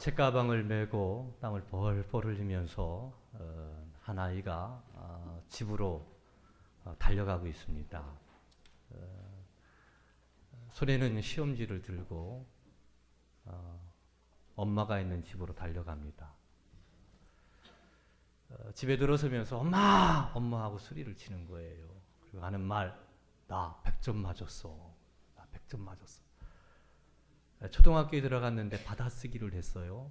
책가방을 메고 땀을 벌벌 흘리면서 한 아이가 집으로 달려가고 있습니다. 손에는 시험지를 들고 엄마가 있는 집으로 달려갑니다. 집에 들어서면서 엄마! 엄마 하고 소리를 치는 거예요. 그리고 하는 말, 나 100점 맞았어. 나 100점 맞았어. 초등학교에 들어갔는데 받아쓰기를 했어요.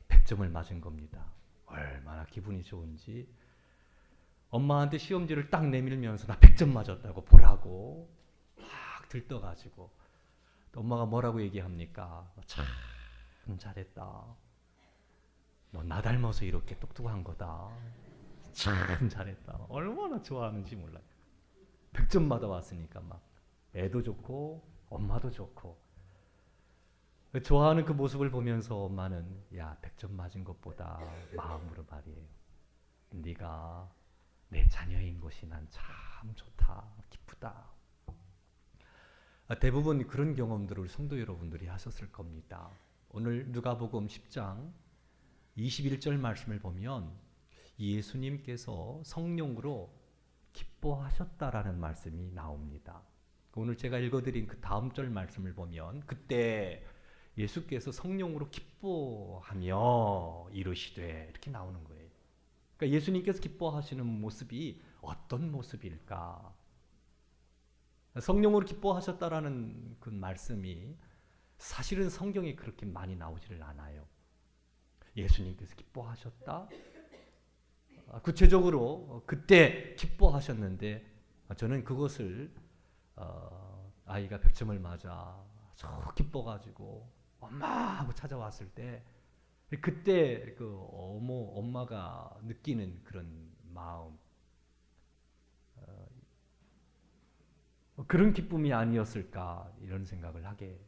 100점을 맞은 겁니다. 얼마나 기분이 좋은지. 엄마한테 시험지를 딱 내밀면서 나 100점 맞았다고 보라고 막 들떠가지고 또 엄마가 뭐라고 얘기합니까? 참 잘했다. 너 나 닮아서 이렇게 똑똑한 거다. 참 잘했다. 얼마나 좋아하는지 몰라요. 100점 받아왔으니까 막 애도 좋고 엄마도 좋고. 좋아하는 그 모습을 보면서 엄마는 야 100점 맞은 것보다 마음으로 말이에요. 네가 내 자녀인 것이 난 참 좋다. 기쁘다. 대부분 그런 경험들을 성도 여러분들이 하셨을 겁니다. 오늘 누가복음 10장 21절 말씀을 보면 예수님께서 성령으로 기뻐하셨다라는 말씀이 나옵니다. 오늘 제가 읽어드린 그 다음 절 말씀을 보면 그때 예수께서 성령으로 기뻐하며 이르시되 이렇게 나오는 거예요. 그러니까 예수님께서 기뻐하시는 모습이 어떤 모습일까? 성령으로 기뻐하셨다라는 그 말씀이 사실은 성경에 그렇게 많이 나오지를 않아요. 예수님께서 기뻐하셨다? 구체적으로 그때 기뻐하셨는데 저는 그것을 아이가 100점을 맞아 저 기뻐가지고 엄마 하고 찾아왔을 때 그때 그 엄마가 느끼는 그런 마음 그런 기쁨이 아니었을까 이런 생각을 하게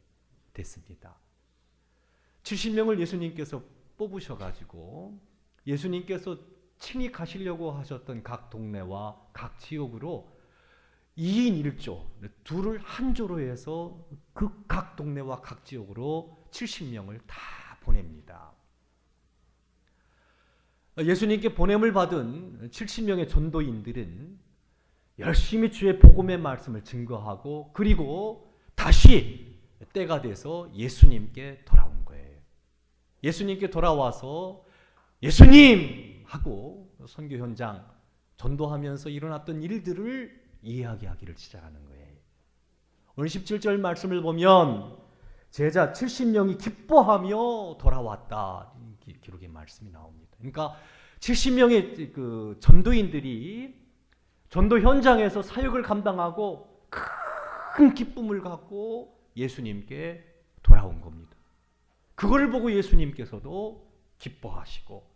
됐습니다. 70명을 예수님께서 뽑으셔가지고 예수님께서 친히 가시려고 하셨던 각 동네와 각 지역으로 2인 1조, 둘을 한 조로 해서 그 각 동네와 각 지역으로 70명을 다 보냅니다. 예수님께 보냄을 받은 70명의 전도인들은 열심히 주의 복음의 말씀을 증거하고 그리고 다시 때가 돼서 예수님께 돌아온 거예요. 예수님께 돌아와서 예수님! 하고 선교 현장 전도하면서 일어났던 일들을 이야기하기를 시작하는 거예요. 오늘 17절 말씀을 보면 제자 70명이 기뻐하며 돌아왔다. 기록의 말씀이 나옵니다. 그러니까 70명의 그 전도인들이 전도 현장에서 사역을 감당하고 큰 기쁨을 갖고 예수님께 돌아온 겁니다. 그걸 보고 예수님께서도 기뻐하시고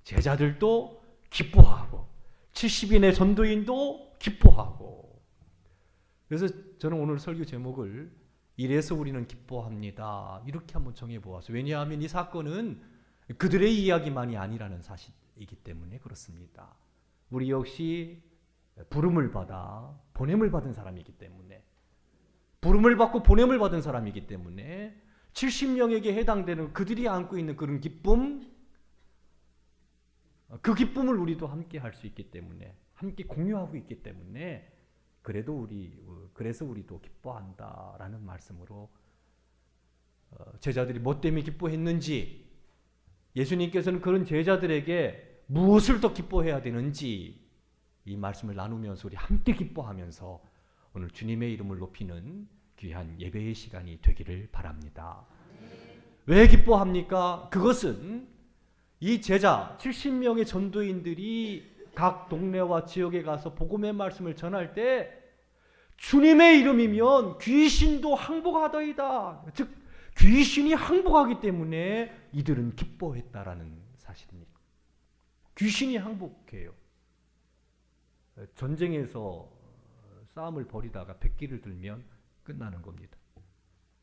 제자들도 기뻐하고 70인의 전도인도 기뻐하고 그래서 저는 오늘 설교 제목을 이래서 우리는 기뻐합니다. 이렇게 한번 정해보았어요. 왜냐하면 이 사건은 그들의 이야기만이 아니라는 사실이기 때문에 그렇습니다. 우리 역시 부름을 받아 보냄을 받은 사람이기 때문에 부름을 받고 보냄을 받은 사람이기 때문에 70명에게 해당되는 그들이 안고 있는 그런 기쁨 그 기쁨을 우리도 함께 할 수 있기 때문에 함께 공유하고 있기 때문에 그래서 우리도 기뻐한다라는 말씀으로 제자들이 뭐 때문에 기뻐했는지 예수님께서는 그런 제자들에게 무엇을 더 기뻐해야 되는지 이 말씀을 나누면서 우리 함께 기뻐하면서 오늘 주님의 이름을 높이는 귀한 예배의 시간이 되기를 바랍니다. 왜 기뻐합니까? 그것은 이 제자 70명의 전도인들이 각 동네와 지역에 가서 복음의 말씀을 전할 때 주님의 이름이면 귀신도 항복하더이다. 즉 귀신이 항복하기 때문에 이들은 기뻐했다라는 사실입니다. 귀신이 항복해요. 전쟁에서 싸움을 벌이다가 백기를 들면 끝나는 겁니다.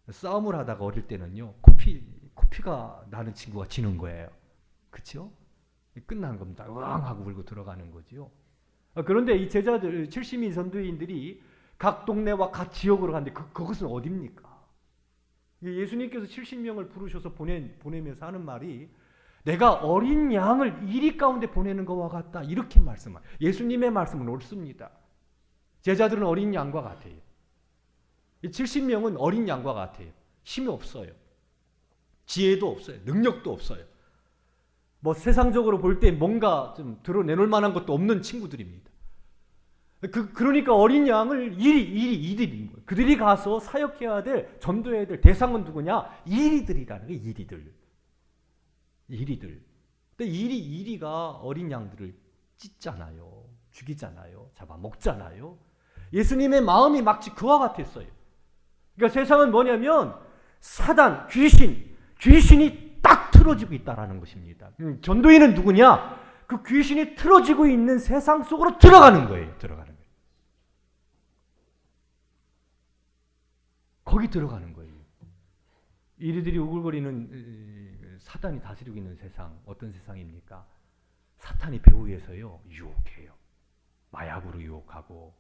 싸움을 하다가 어릴 때는요 코피가 나는 친구가 지는 거예요. 그렇죠? 끝난 겁니다. 으앙 하고 울고 들어가는 거지요. 그런데 이 제자들 70인 전도인들이 각 동네와 각 지역으로 갔는데 그것은 어디입니까? 예수님께서 70명을 부르셔서 보내면서 하는 말이 내가 어린 양을 이리 가운데 보내는 것과 같다. 이렇게 말씀합니다. 예수님의 말씀은 옳습니다. 제자들은 어린 양과 같아요. 70명은 어린 양과 같아요. 힘이 없어요. 지혜도 없어요. 능력도 없어요. 뭐 세상적으로 볼 때 뭔가 좀 드러내놓을 만한 것도 없는 친구들입니다. 그러니까 어린 양을 이들인 거예요. 그들이 가서 사역해야 될, 전도해야 될 대상은 누구냐? 이리들이라는 거예요. 이리들. 근데 이리가 어린 양들을 찢잖아요. 죽이잖아요. 잡아먹잖아요. 예수님의 마음이 마치 그와 같았어요. 그러니까 세상은 뭐냐면 사단, 귀신이 딱 틀어지고 있다라는 것입니다. 전도인은 누구냐? 그 귀신이 틀어지고 있는 세상 속으로 들어가는 거예요. 거기 들어가는 거예요. 이리들이 우글거리는 사단이 다스리고 있는 세상, 어떤 세상입니까? 사탄이 배후에서요, 유혹해요. 마약으로 유혹하고,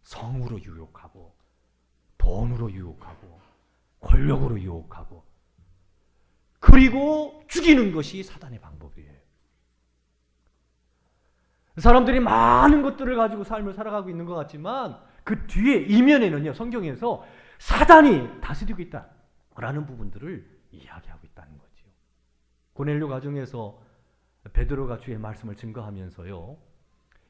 성으로 유혹하고, 돈으로 유혹하고, 권력으로 유혹하고, 그리고 죽이는 것이 사단의 방법이에요. 사람들이 많은 것들을 가지고 삶을 살아가고 있는 것 같지만 그 뒤에 이면에는요, 성경에서 사단이 다스리고 있다라는 부분들을 이야기하고 있다는 거죠. 고넬료 가정에서 베드로가 주의 말씀을 증거하면서요,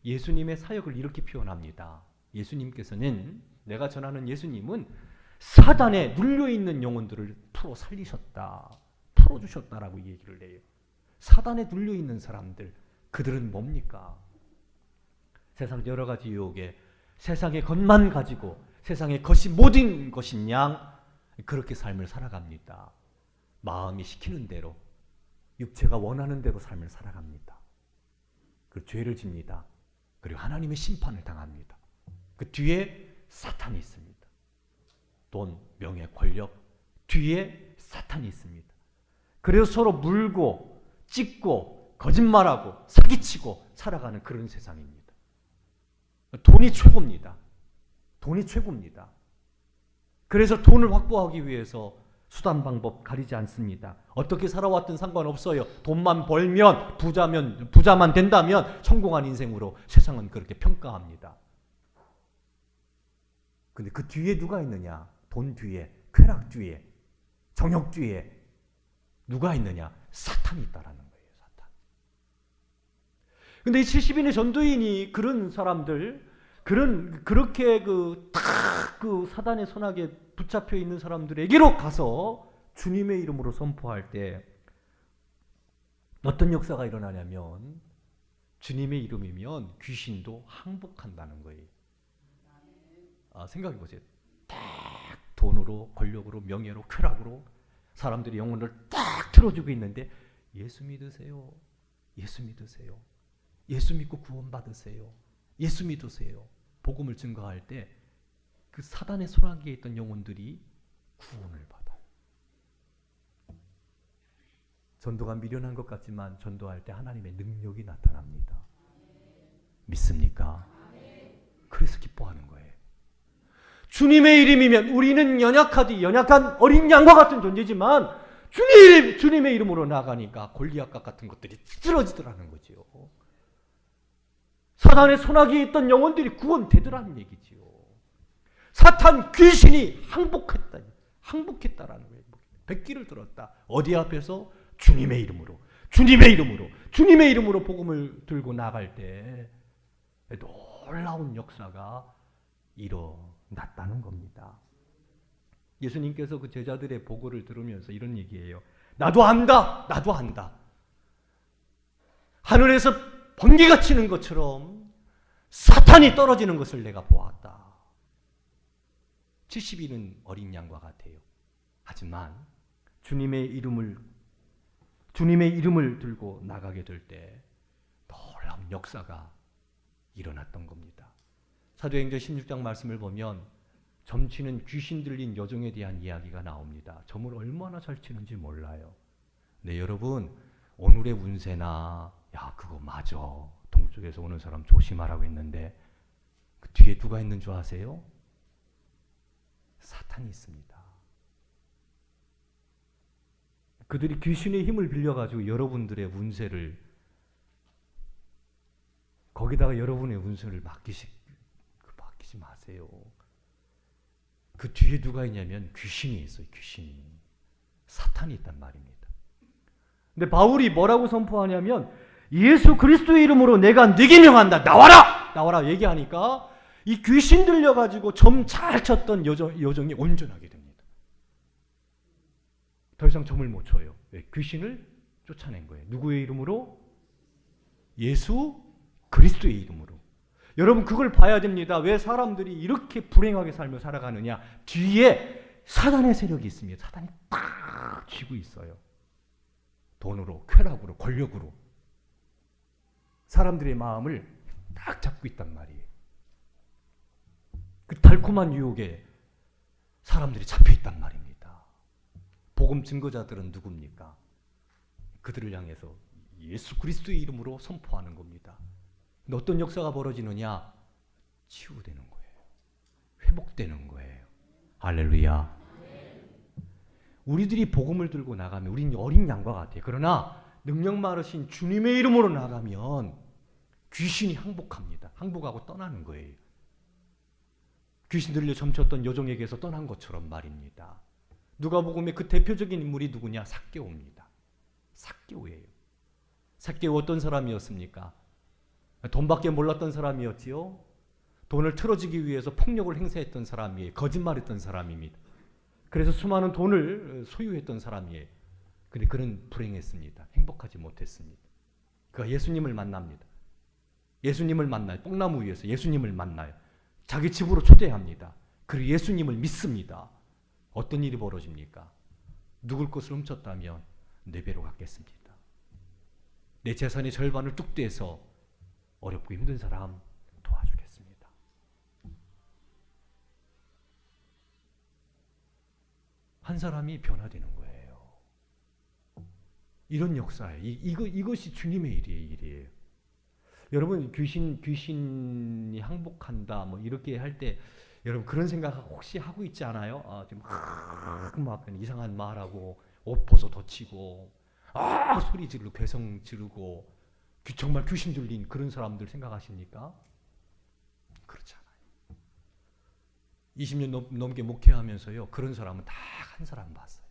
예수님의 사역을 이렇게 표현합니다. 예수님께서는, 내가 전하는 예수님은 사단에 눌려있는 영혼들을 풀어주셨다라고 얘기를 해요. 사단에 눌려있는 사람들, 그들은 뭡니까? 세상 여러 가지 유혹에 세상의 것만 가지고 세상의 것이 모든 것인 양 그렇게 삶을 살아갑니다. 마음이 시키는 대로, 육체가 원하는 대로 삶을 살아갑니다. 그 죄를 집니다. 그리고 하나님의 심판을 당합니다. 그 뒤에 사탄이 있습니다. 돈, 명예, 권력 뒤에 사탄이 있습니다. 그래서 서로 물고 찢고 거짓말하고 사기치고 살아가는 그런 세상입니다. 돈이 최고입니다. 그래서 돈을 확보하기 위해서 수단 방법 가리지 않습니다. 어떻게 살아왔든 상관없어요. 돈만 벌면, 부자만 된다면 성공한 인생으로 세상은 그렇게 평가합니다. 근데 그 뒤에 누가 있느냐? 돈 뒤에, 쾌락 뒤에, 정욕 뒤에 누가 있느냐? 사탄이 있다라는 거예요. 사탄. 근데 이 70인의 전도인이 그런 사람들, 그렇게 그 사단의 손아귀에 붙잡혀 있는 사람들에게로 가서 주님의 이름으로 선포할 때 어떤 역사가 일어나냐면, 주님의 이름이면 귀신도 항복한다는 거예요. 생각해 보세요. 딱 돈으로, 권력으로, 명예로, 쾌락으로 사람들이 영혼을 딱 틀어주고 있는데, 예수 믿으세요. 예수 믿고 구원 받으세요. 예수 믿으세요. 복음을 증거할 때 그 사단의 손아귀에 있던 영혼들이 구원을 받아요. 전도가 미련한 것 같지만 전도할 때 하나님의 능력이 나타납니다. 믿습니까? 그래서 기뻐하는 거예요. 주님의 이름이면 우리는 연약한 어린 양과 같은 존재지만 주님의 이름으로 나가니까 골리앗과 같은 것들이 쓰러지더라는 거죠. 사단의 손아귀에 있던 영혼들이 구원되더라는 얘기지요. 사탄 귀신이 항복했다라는 거예요. 백기를 들었다. 어디 앞에서? 주님의 이름으로 복음을 들고 나갈 때 놀라운 역사가 일어났다는 겁니다. 예수님께서 그 제자들의 보고를 들으면서 이런 얘기예요. 나도 안다. 하늘에서 번개가 치는 것처럼 사탄이 떨어지는 것을 내가 보았다. 70인은 어린 양과 같아요. 하지만 주님의 이름을 들고 나가게 될 때 놀라운 역사가 일어났던 겁니다. 사도행전 16장 말씀을 보면 점치는 귀신 들린 여종에 대한 이야기가 나옵니다. 점을 얼마나 잘 치는지 몰라요. 네, 여러분, 오늘의 운세나 그거 맞아, 동쪽에서 오는 사람 조심하라고 했는데 그 뒤에 누가 있는 줄 아세요? 사탄이 있습니다. 그들이 귀신의 힘을 빌려가지고 여러분들의 운세를, 거기다가 여러분의 운세를 맡기지 마세요. 그 뒤에 누가 있냐면 귀신이 있어요. 귀신이. 사탄이 있단 말입니다. 근데 바울이 뭐라고 선포하냐면 예수 그리스도의 이름으로 내가 네게 명한다. 나와라! 나와라 얘기하니까 이 귀신 들려가지고 점 잘 쳤던 여정이 온전하게 됩니다. 더 이상 점을 못 쳐요. 왜? 귀신을 쫓아낸 거예요. 누구의 이름으로? 예수 그리스도의 이름으로. 여러분 그걸 봐야 됩니다. 왜 사람들이 이렇게 불행하게 살며 살아가느냐? 뒤에 사단의 세력이 있습니다. 사단이 딱 쥐고 있어요. 돈으로, 쾌락으로, 권력으로 사람들의 마음을 딱 잡고 있단 말이에요. 그 달콤한 유혹에 사람들이 잡혀 있단 말입니다. 복음 증거자들은 누굽니까? 그들을 향해서 예수 그리스도의 이름으로 선포하는 겁니다. 근데 어떤 역사가 벌어지느냐? 치유되는 거예요. 회복되는 거예요. 할렐루야. 우리들이 복음을 들고 나가면 우린 어린 양과 같아요. 그러나 능력 많으신 주님의 이름으로 나가면 귀신이 항복합니다. 항복하고 떠나는 거예요. 귀신 들려 점쳤던 여종에게서 떠난 것처럼 말입니다. 누가복음의 그 대표적인 인물이 누구냐? 삭개오입니다. 삭개오예요. 삭개오 어떤 사람이었습니까? 돈밖에 몰랐던 사람이었지요. 돈을 틀어주기 위해서 폭력을 행사했던 사람이에요. 거짓말했던 사람입니다. 그래서 수많은 돈을 소유했던 사람이에요. 근데 그는 불행했습니다. 행복하지 못했습니다. 그가 예수님을 만납니다. 예수님을 만나요. 뽕나무 위에서 예수님을 만나요. 자기 집으로 초대합니다. 그리고 예수님을 믿습니다. 어떤 일이 벌어집니까? 누굴 것을 훔쳤다면 내 배로 갚겠습니다. 내 재산의 절반을 뚝 떼서 어렵고 힘든 사람 도와주겠습니다. 한 사람이 변화되는 거예요. 이런 역사예요. 이것이 주님의 일이에요. 여러분 귀신이 항복한다 뭐 이렇게 할 때 여러분 그런 생각 혹시 하고 있지 않아요? 지금 막 이상한 말하고 옷 벗어 덧치고 소리 지르고 괴성 지르고 정말 귀신 들린 그런 사람들 생각하십니까? 그렇지 않아요. 20년 넘게 목회하면서요. 그런 사람은 딱 한 사람 봤어요.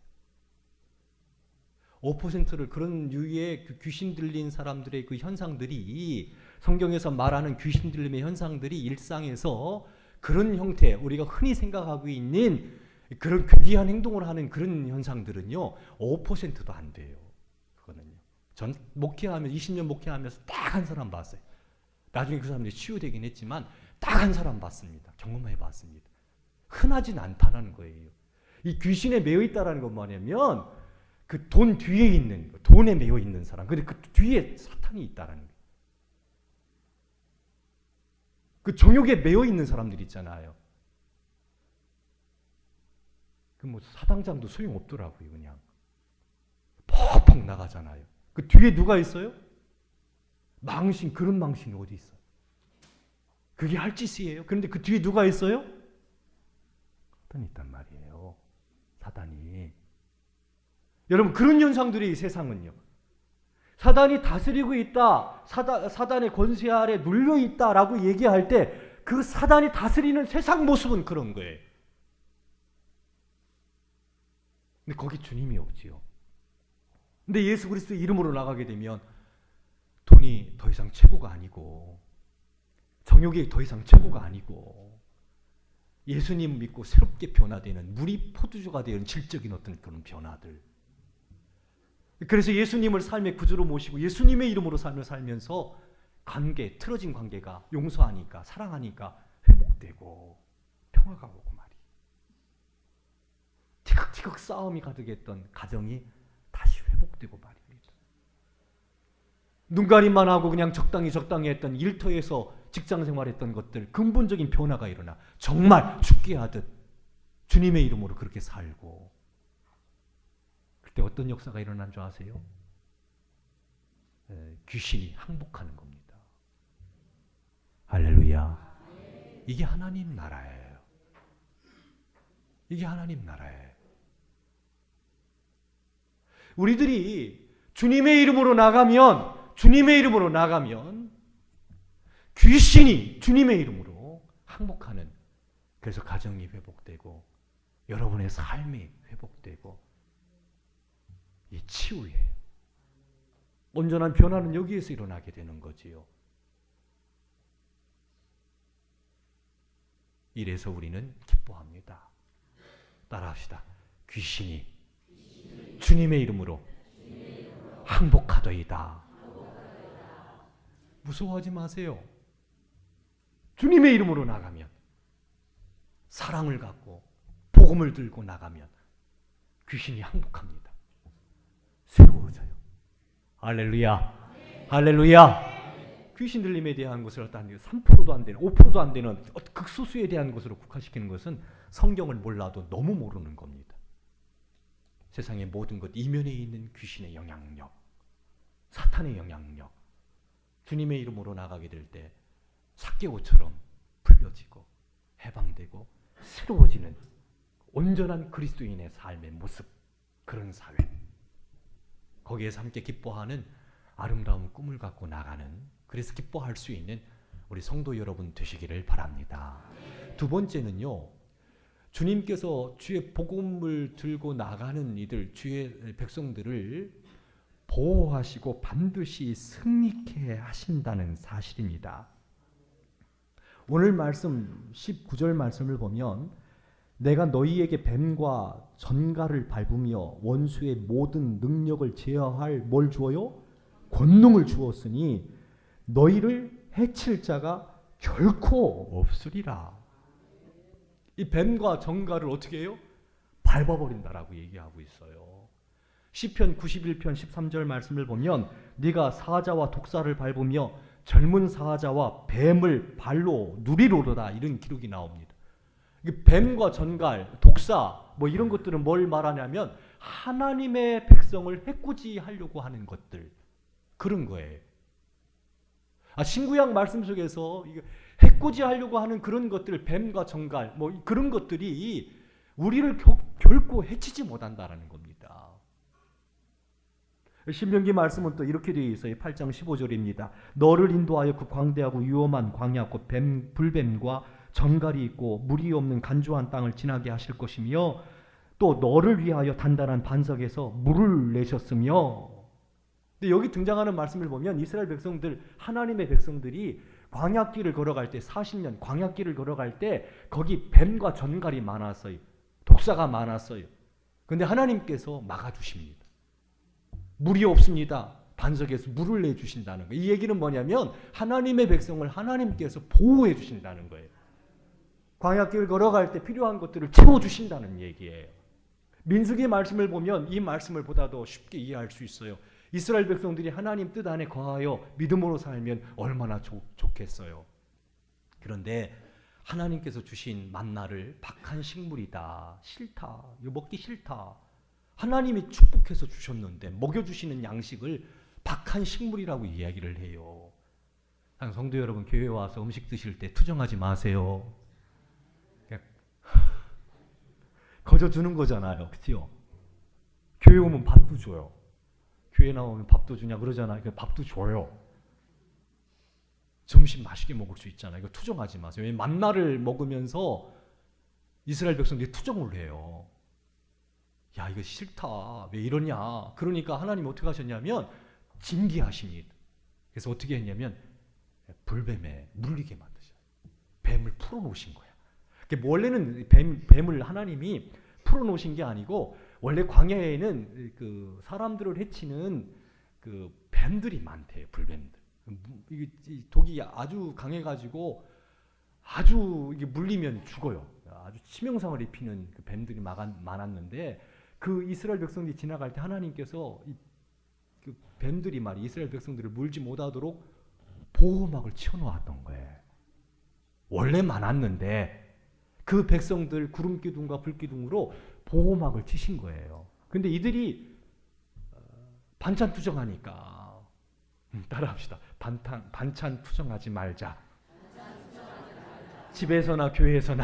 5%를 그런 유의 귀신 들린 사람들의 그 현상들이 성경에서 말하는 귀신 들림의 현상들이 일상에서 그런 형태 우리가 흔히 생각하고 있는 그런 괴기한 행동을 하는 그런 현상들은요. 5%도 안 돼요. 그거는요. 전 목회하면서 20년 목회하면서 딱 한 사람 봤어요. 나중에 그 사람들이 치유되긴 했지만 딱 한 사람 봤습니다. 경험해 봤습니다. 흔하진 않다는 거예요. 이 귀신에 매여 있다라는 건 뭐냐면 그 돈 뒤에 있는 거, 돈에 매여 있는 사람. 근데 그 뒤에 사탄이 있다라는 거예요. 그 정욕에 매여 있는 사람들 있잖아요. 그 뭐 사당장도 소용 없더라고요, 그냥. 퍽퍽 나가잖아요. 그 뒤에 누가 있어요? 망신, 그런 망신이 어디 있어요? 그게 할 짓이에요. 그런데 그 뒤에 누가 있어요? 사탄이 있단 말이에요. 사단이. 여러분 그런 현상들이 세상은요. 사단이 다스리고 있다. 사단의 권세 아래 눌려 있다라고 얘기할 때 그 사단이 다스리는 세상 모습은 그런 거예요. 근데 거기 주님이 없지요. 근데 예수 그리스도 이름으로 나가게 되면 돈이 더 이상 최고가 아니고 정욕이 더 이상 최고가 아니고 예수님 믿고 새롭게 변화되는 물이 포도주가 되는 질적인 어떤 그런 변화들. 그래서 예수님을 삶의 구주로 모시고 예수님의 이름으로 삶을 살면서 관계, 틀어진 관계가 용서하니까 사랑하니까 회복되고 평화가 오고 말이에요. 티격티격 싸움이 가득했던 가정이 다시 회복되고 말입니다. 눈가림만 하고 그냥 적당히 했던 일터에서 직장 생활했던 것들 근본적인 변화가 일어나 정말 죽게 하듯 주님의 이름으로 그렇게 살고 그때 어떤 역사가 일어난 줄 아세요? 귀신이 항복하는 겁니다. 할렐루야. 이게 하나님 나라예요. 이게 하나님 나라예요. 우리들이 주님의 이름으로 나가면 귀신이 주님의 이름으로 항복하는, 그래서 가정이 회복되고 여러분의 삶이 회복되고 이 치유예요. 온전한 변화는 여기에서 일어나게 되는 거지요. 이래서 우리는 기뻐합니다. 따라합시다. 귀신이 주님의 이름으로 항복하더이다. 무서워하지 마세요. 주님의 이름으로 나가면, 사랑을 갖고 복음을 들고 나가면 귀신이 항복합니다. 새로워져요. 할렐루야. 할렐루야. 귀신 들림에 대한 것을 어떤 3%도 안 되는, 5%도 안 되는 극소수에 대한 것으로 국한시키는 것은 성경을 몰라도 너무 모르는 겁니다. 세상의 모든 것 이면에 있는 귀신의 영향력, 사탄의 영향력, 주님의 이름으로 나가게 될 때 삭개오처럼 풀려지고 해방되고 새로워지는 온전한 그리스도인의 삶의 모습, 그런 사회, 거기에서 함께 기뻐하는 아름다운 꿈을 갖고 나가는, 그래서 기뻐할 수 있는 우리 성도 여러분 되시기를 바랍니다. 두 번째는요, 주님께서 주의 복음을 들고 나가는 이들, 주의 백성들을 보호하시고 반드시 승리케 하신다는 사실입니다. 오늘 말씀 19절 말씀을 보면 내가 너희에게 뱀과 전갈을 밟으며 원수의 모든 능력을 제어할 뭘 주어요? 권능을 주었으니 너희를 해칠 자가 결코 없으리라. 이 뱀과 전갈을 어떻게 해요? 밟아버린다라고 얘기하고 있어요. 시편 91편 13절 말씀을 보면 네가 사자와 독사를 밟으며 젊은 사자와 뱀을 발로 누리로다, 이런 기록이 나옵니다. 뱀과 전갈, 독사 뭐 이런 것들은 뭘 말하냐면 하나님의 백성을 해코지하려고 하는 것들, 그런 거예요. 신구약 말씀 속에서 해코지하려고 하는 그런 것들, 뱀과 전갈 뭐 그런 것들이 우리를 결코 해치지 못한다라는 겁니다. 신명기 말씀은 또 이렇게 되어 있어요. 8장 15절입니다. 너를 인도하여 그 광대하고 위험한 광야 곧 불뱀과 전갈이 있고 물이 없는 간조한 땅을 지나게 하실 것이며 또 너를 위하여 단단한 반석에서 물을 내셨으며. 근데 여기 등장하는 말씀을 보면 이스라엘 백성들, 하나님의 백성들이 광야길을 걸어갈 때, 40년 광야길을 걸어갈 때 거기 뱀과 전갈이 많았어요. 독사가 많았어요. 그런데 하나님께서 막아주십니다. 물이 없습니다. 반석에서 물을 내주신다는 거예요. 이 얘기는 뭐냐면 하나님의 백성을 하나님께서 보호해 주신다는 거예요. 광야길 걸어갈 때 필요한 것들을 채워주신다는 얘기예요. 민수기 말씀을 보면 이 말씀을 보다 더 쉽게 이해할 수 있어요. 이스라엘 백성들이 하나님 뜻 안에 거하여 믿음으로 살면 얼마나 좋겠어요. 그런데 하나님께서 주신 만나를 박한 식물이다, 싫다, 이거 먹기 싫다, 하나님이 축복해서 주셨는데 먹여주시는 양식을 박한 식물이라고 이야기를 해요. 성도 여러분, 교회 와서 음식 드실 때 투정하지 마세요. 거저 주는 거잖아요. 그렇죠? 교회 오면 밥도 줘요. 교회 나오면 밥도 주냐 그러잖아요. 밥도 줘요. 점심 맛있게 먹을 수 있잖아요. 이거 투정하지 마세요. 만나를 먹으면서 이스라엘 백성들이 투정을 해요. 야, 이거 싫다. 왜 이러냐. 그러니까 하나님 어떻게 하셨냐면 징계하십니다. 그래서 어떻게 했냐면 불뱀에 물리게 만드셔요. 뱀을 풀어놓으신 거야. 원래는 뱀을 하나님이 풀어놓으신 게 아니고 원래 광야에는 그 사람들을 해치는 그 뱀들이 많대요. 불뱀들. 이 독이 아주 강해가지고 아주 이게 물리면 죽어요. 아주 치명상을 입히는 그 뱀들이 많았는데 그 이스라엘 백성들이 지나갈 때 하나님께서 그 뱀들이 이스라엘 백성들을 물지 못하도록 보호막을 치워놓았던 거예요. 원래 많았는데 그 백성들 구름기둥과 불기둥으로 보호막을 치신 거예요. 근데 이들이 반찬 투정하니까 따라합시다. 반찬 투정하지 말자. 집에서나 교회에서나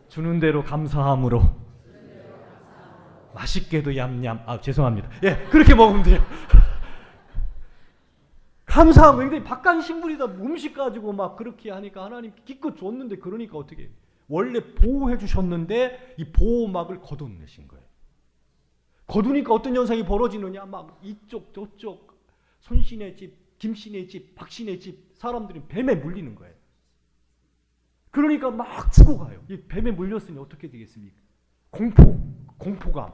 주는 대로 감사함으로 맛있게도 얌얌. 죄송합니다. 예, 그렇게 먹으면 돼요. 감사하고 굉장히 박한 신분이다. 음식 가지고 막 그렇게 하니까 하나님 기껏 줬는데 그러니까 어떻게 원래 보호해 주셨는데 이 보호막을 걷어내신 거예요. 거두니까 어떤 현상이 벌어지느냐. 막 이쪽 저쪽 손씨네 집, 김씨네 집, 박씨네 집 사람들이 뱀에 물리는 거예요. 그러니까 막 죽어가요. 이 뱀에 물렸으니 어떻게 되겠습니까? 공포감.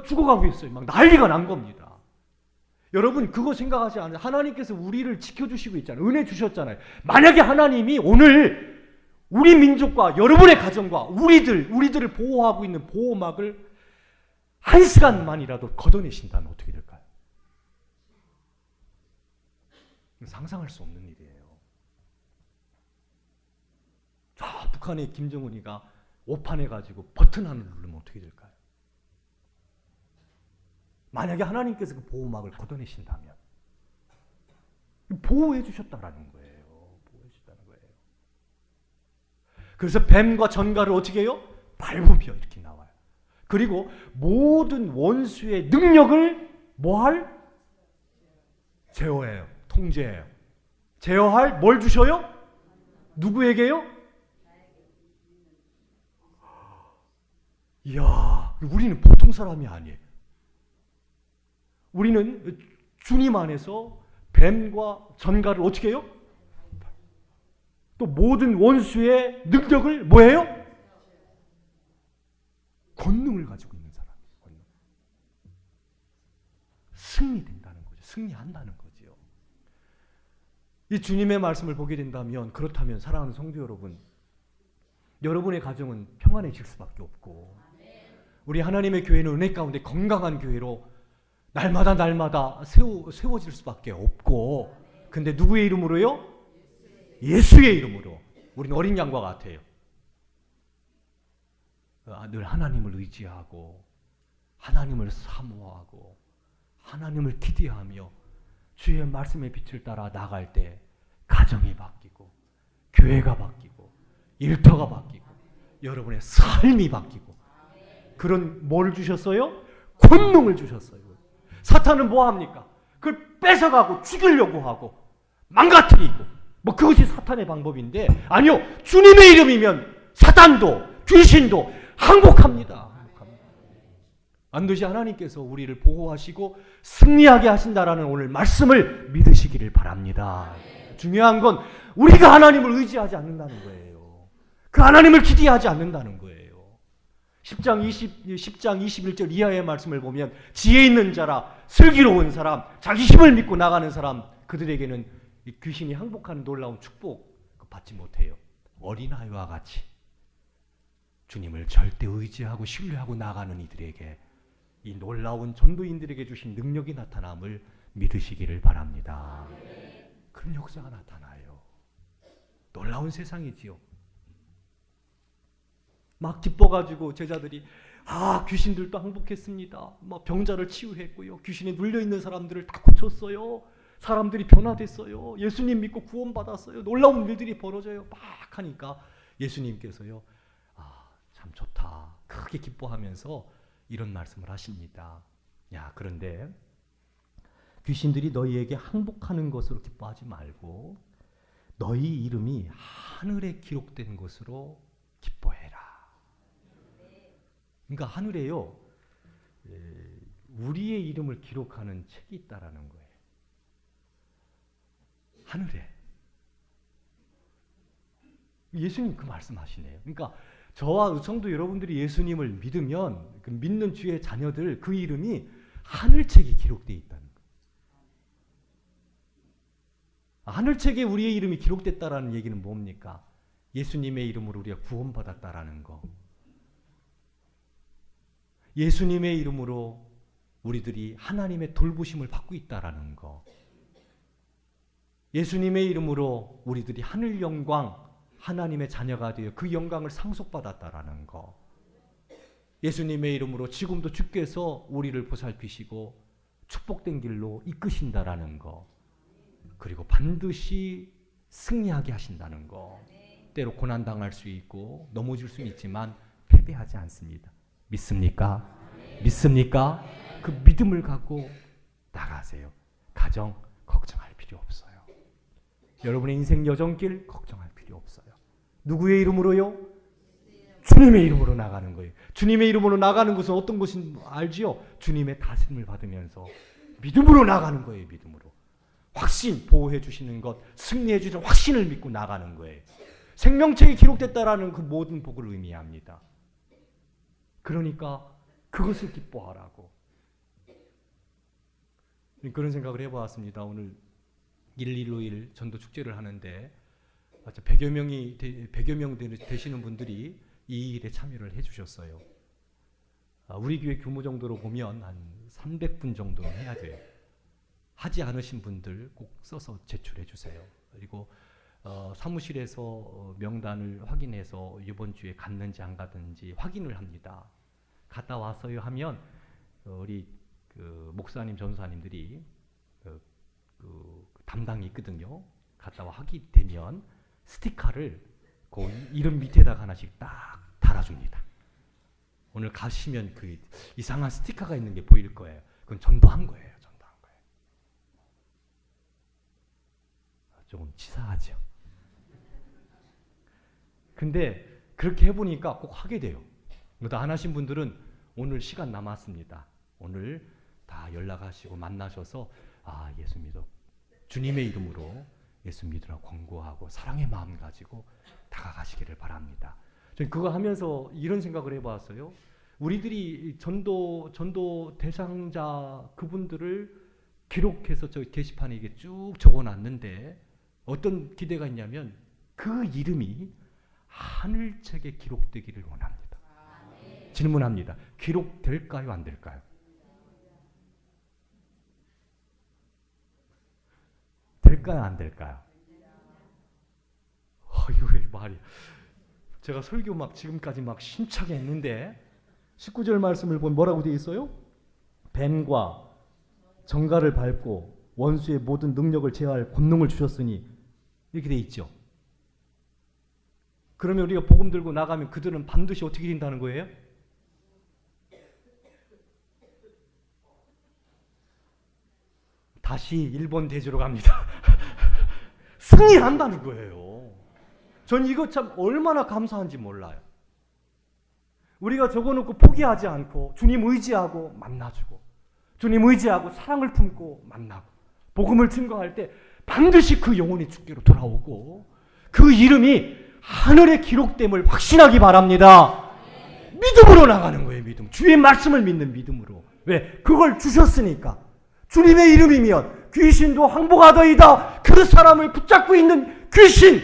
죽어가고 있어요. 막 난리가 난 겁니다. 여러분 그거 생각하지 않아요? 하나님께서 우리를 지켜주시고 있잖아요. 은혜 주셨잖아요. 만약에 하나님이 오늘 우리 민족과 여러분의 가정과 우리들을 보호하고 있는 보호막을 한 시간만이라도 걷어내신다면 어떻게 될까요? 상상할 수 없는 일이에요. 저 북한의 김정은이가 오판해가지고 버튼 하나를 누르면 어떻게 될까요? 만약에 하나님께서 그 보호막을 걷어내신다면 보호해 주셨다라는 거예요. 보호해 주셨다는 거예요. 그래서 뱀과 전갈을 어떻게 해요? 밟으며 이렇게 나와요. 그리고 모든 원수의 능력을 뭐할? 제어해요. 통제해요. 제어할 뭘 주셔요? 누구에게요? 이야, 우리는 보통 사람이 아니에요. 우리는 주님 안에서 뱀과 전갈을 어떻게 해요? 또 모든 원수의 능력을 뭐예요? 권능을 가지고 있는 사람이에요. 승리된다는 거죠. 승리한다는 거죠. 이 주님의 말씀을 보게 된다면 그렇다면 사랑하는 성도 여러분, 여러분의 가정은 평안해질 수밖에 없고 우리 하나님의 교회는 은혜 가운데 건강한 교회로 날마다 세워질 수밖에 없고 근데 누구의 이름으로요? 예수의 이름으로 우리는 어린 양과 같아요. 늘 하나님을 의지하고 하나님을 사모하고 하나님을 기대하며 주의 말씀의 빛을 따라 나갈 때 가정이 바뀌고 교회가 바뀌고 일터가 바뀌고 여러분의 삶이 바뀌고 그런 뭘 주셨어요? 권능을 주셨어요. 사탄은 뭐합니까? 그걸 뺏어가고 죽이려고 하고 망가뜨리고 그것이 사탄의 방법인데 아니요. 주님의 이름이면 사탄도 귀신도 항복합니다. 반드시 하나님께서 우리를 보호하시고 승리하게 하신다라는 오늘 말씀을 믿으시기를 바랍니다. 중요한 건 우리가 하나님을 의지하지 않는다는 거예요. 그 하나님을 기대하지 않는다는 거예요. 10장 21절 이하의 말씀을 보면 지혜 있는 자라 슬기로운 사람 자기 힘을 믿고 나가는 사람 그들에게는 귀신이 항복하는 놀라운 축복 받지 못해요. 어린아이와 같이 주님을 절대 의지하고 신뢰하고 나가는 이들에게 이 놀라운 전도인들에게 주신 능력이 나타남을 믿으시기를 바랍니다. 그런 역사가 나타나요. 놀라운 세상이지요. 막 기뻐가지고 제자들이 귀신들도 항복했습니다. 막 병자를 치유했고요. 귀신에 눌려있는 사람들을 다 고쳤어요. 사람들이 변화됐어요. 예수님 믿고 구원받았어요. 놀라운 일들이 벌어져요. 막 하니까 예수님께서요. 참 좋다. 크게 기뻐하면서 이런 말씀을 하십니다. 그런데 귀신들이 너희에게 항복하는 것으로 기뻐하지 말고 너희 이름이 하늘에 기록된 것으로 기뻐해라. 그러니까 하늘에요. 우리의 이름을 기록하는 책이 있다라는 거예요. 하늘에. 예수님 그 말씀하시네요. 그러니까 저와 성도 여러분들이 예수님을 믿으면 그 믿는 주의 자녀들 그 이름이 하늘책에 기록되어 있다는 거예요. 하늘책에 우리의 이름이 기록됐다라는 얘기는 뭡니까? 예수님의 이름으로 우리가 구원받았다라는 거. 예수님의 이름으로 우리들이 하나님의 돌보심을 받고 있다라는 거. 예수님의 이름으로 우리들이 하늘 영광 하나님의 자녀가 되어 그 영광을 상속받았다라는 거. 예수님의 이름으로 지금도 주께서 우리를 보살피시고 축복된 길로 이끄신다라는 거. 그리고 반드시 승리하게 하신다는 거. 때로 고난당할 수 있고 넘어질 수 있지만 패배하지 않습니다. 믿습니까? 믿습니까? 그 믿음을 갖고 나가세요. 가정 걱정할 필요 없어요. 여러분의 인생 여정길 걱정할 필요 없어요. 누구의 이름으로요? 주님의 이름으로 나가는 거예요. 주님의 이름으로 나가는 것은 어떤 것인 알지요? 주님의 다스림을 받으면서 믿음으로 나가는 거예요. 믿음으로. 확신, 보호해 주시는 것, 승리해 주시는 확신을 믿고 나가는 거예요. 생명책이 기록됐다라는 그 모든 복을 의미합니다. 그러니까 그것을 기뻐하라고. 그런 생각을 해보았습니다. 오늘 115일 전도 축제를 하는데 100여 명 되시는 분들이 이 일에 참여를 해주셨어요. 우리 교회 규모 정도로 보면 한 300분 정도는 해야 돼요. 하지 않으신 분들 꼭 써서 제출해 주세요. 그리고 사무실에서 명단을 확인해서 이번 주에 갔는지 안 갔는지 확인을 합니다. 갔다 왔어요 하면 우리 그 목사님, 전사님들이 그 담당이 있거든요. 갔다 와 하게 되면 스티커를 그 이름 밑에다가 하나씩 딱 달아줍니다. 오늘 가시면 그 이상한 스티커가 있는 게 보일 거예요. 그건 전도한 거예요. 전도한 거예요. 조금 치사하죠. 근데 그렇게 해보니까 꼭 하게 돼요. 안 하신 분들은 오늘 시간 남았습니다. 오늘 다 연락하시고 만나셔서 예수 믿어. 주님의 이름으로 예수 믿으라고 권고하고 사랑의 마음 가지고 다가가시기를 바랍니다. 저는 그거 하면서 이런 생각을 해봤어요. 우리들이 전도 대상자 그분들을 기록해서 저 게시판에 이게 쭉 적어놨는데 어떤 기대가 있냐면 그 이름이 하늘책에 기록되기를 원합니다. 질문합니다. 기록될까요? 안 될까요? 될까요? 안 될까요? 이거 왜 말이 제가 설교 막 지금까지 막 심차게 했는데 19절 말씀을 보면 뭐라고 되어 있어요? 뱀과 정갈을 밟고 원수의 모든 능력을 제어할 권능을 주셨으니 이렇게 되어 있죠. 그러면 우리가 복음 들고 나가면 그들은 반드시 어떻게 된다는 거예요? 다시 일본 대주로 갑니다. 승리한다는 거예요. 전 이거 참 얼마나 감사한지 몰라요. 우리가 적어놓고 포기하지 않고 주님 의지하고 만나주고 주님 의지하고 사랑을 품고 만나고 복음을 증거할 때 반드시 그 영혼이 주께로 돌아오고 그 이름이 하늘에 기록됨을 확신하기 바랍니다. 믿음으로 나가는 거예요. 믿음. 주의 말씀을 믿는 믿음으로. 왜? 그걸 주셨으니까. 주님의 이름이면 귀신도 항복하더이다. 그 사람을 붙잡고 있는 귀신,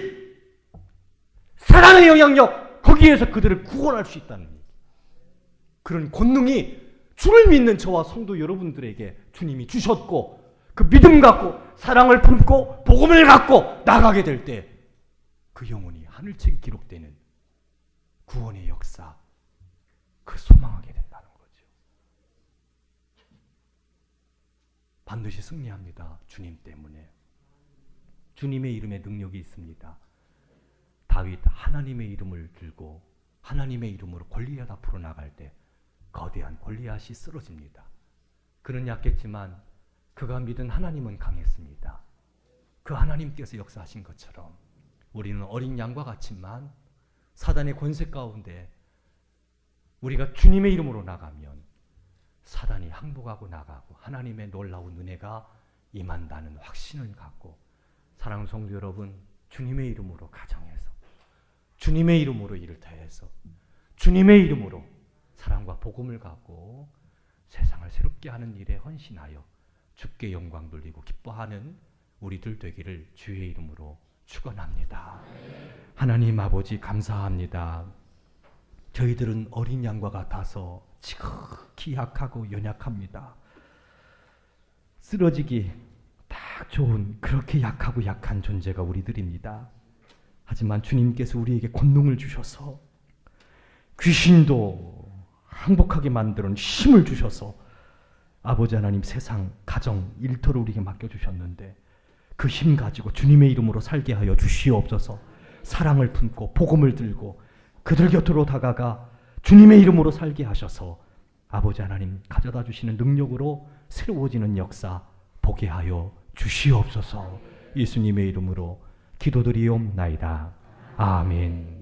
사랑의 영향력, 거기에서 그들을 구원할 수 있다는 얘기. 그런 권능이 주를 믿는 저와 성도 여러분들에게 주님이 주셨고 그 믿음 갖고 사랑을 품고 복음을 갖고 나가게 될 때 그 영혼이 하늘책에 기록되는 구원의 역사, 그 소망하게 된다는 거죠. 반드시 승리합니다. 주님 때문에. 주님의 이름에 능력이 있습니다. 다윗 하나님의 이름을 들고 하나님의 이름으로 골리앗 앞으로 나갈 때 거대한 골리앗이 쓰러집니다. 그는 약했지만 그가 믿은 하나님은 강했습니다. 그 하나님께서 역사하신 것처럼 우리는 어린 양과 같지만 사단의 권세 가운데 우리가 주님의 이름으로 나가면 사단이 항복하고 나가고 하나님의 놀라운 은혜가 임한다는 확신을 갖고 사랑하는 성도 여러분, 주님의 이름으로 가정해서 주님의 이름으로 일을 다해서 주님의 이름으로 사랑과 복음을 갖고 세상을 새롭게 하는 일에 헌신하여 주께 영광 돌리고 기뻐하는 우리들 되기를 주의 이름으로 축원합니다. 하나님 아버지 감사합니다. 저희들은 어린 양과 같아서 지극히 약하고 연약합니다. 쓰러지기 딱 좋은 그렇게 약하고 약한 존재가 우리들입니다. 하지만 주님께서 우리에게 권능을 주셔서 귀신도 항복하게 만드는 힘을 주셔서 아버지 하나님 세상, 가정, 일터를 우리에게 맡겨주셨는데 그 힘 가지고 주님의 이름으로 살게 하여 주시옵소서. 사랑을 품고 복음을 들고 그들 곁으로 다가가 주님의 이름으로 살게 하셔서 아버지 하나님 가져다 주시는 능력으로 새로워지는 역사 보게 하여 주시옵소서. 예수님의 이름으로 기도드리옵나이다. 아멘.